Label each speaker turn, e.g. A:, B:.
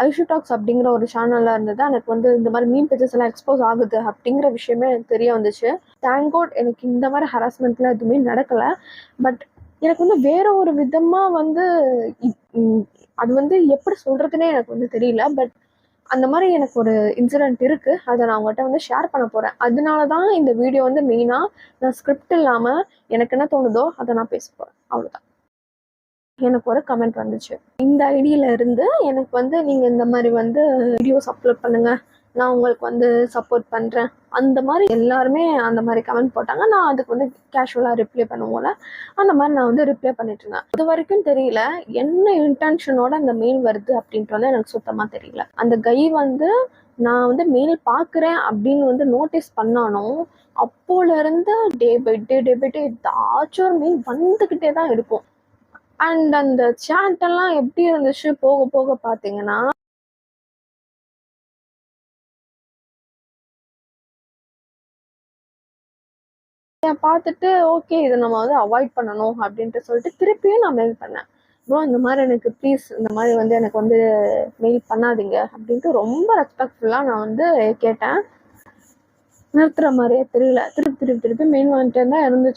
A: Aishu tax அப்படிங்கிற ஒரு சேனல்ல இருந்தது எனக்கு வந்து இந்த மாதிரி மீன் பேஜஸ் எல்லாம் எக்ஸ்போஸ் ஆகுது அப்படிங்கிற விஷயமே எனக்கு தெரிய வந்துச்சு. தேங்க் காட் எனக்கு இந்த மாதிரி ஹராஸ்மெண்ட்லாம் எதுவுமே நடக்கல. பட் எனக்கு வந்து வேற ஒரு விதமா வந்து அது வந்து எப்படி சொல்றதுன்னே எனக்கு வந்து தெரியல. பட் அந்த மாதிரி எனக்கு ஒரு இன்சிடென்ட் இருக்கு. அதை நான் உங்கள்கிட்ட வந்து ஷேர் பண்ண போறேன். அதனால தான் இந்த வீடியோ வந்து மெயினா நான் ஸ்கிரிப்ட் இல்லாம எனக்கு என்ன தோணுதோ அதை நான் பேச போறேன். அவ்வளவுதான். எனக்கு ஒரு கமெண்ட் வந்துச்சு. இந்த ஐடியில இருந்து எனக்கு வந்து நீங்க இந்த மாதிரி வந்து வீடியோஸ் அப்லோட் பண்ணுங்க, நான் உங்களுக்கு வந்து சப்போர்ட் பண்றேன், அந்த மாதிரி எல்லாருமே அந்த மாதிரி கமெண்ட் போட்டாங்க. நான் அதுக்கு வந்து கேஷுவலா ரிப்ளை பண்ணுவோம்ல, அந்த மாதிரி நான் வந்து ரிப்ளை பண்ணிட்டு இருந்தேன். இது வரைக்கும் தெரியல என்ன இன்டென்ஷனோட அந்த மெயில் வருது அப்படின்ட்டு வந்து எனக்கு சுத்தமா தெரியல. அந்த கை வந்து நான் வந்து மெயில் பாக்குறேன் அப்படின்னு வந்து நோட்டீஸ் பண்ணாலும் அப்போல இருந்து டே பை டே ஏதாச்சும் ஒரு மெயில் வந்துகிட்டே தான் இருக்கும். அண்ட் அந்த சாட் எல்லாம் எப்படி இருந்துச்சு போக போக பாத்தீங்கன்னா, பார்த்துட்டு ஓகே இதை நம்ம வந்து அவாய்ட் பண்ணணும் அப்படின்ட்டு சொல்லிட்டு திருப்பியும் நான் மெயில் பண்ணேன். ப்ரோ இந்த மாதிரி எனக்கு ப்ளீஸ் இந்த மாதிரி வந்து எனக்கு வந்து மெயில் பண்ணாதீங்க அப்படின்ட்டு ரொம்ப ரெஸ்பெக்ட்ஃபுல்லாக நான் வந்து கேட்டேன். நிறுத்துற மாதிரியே தெரியல. திருப்பி மெயில் வந்துட்டே தான் இருந்துச்சு.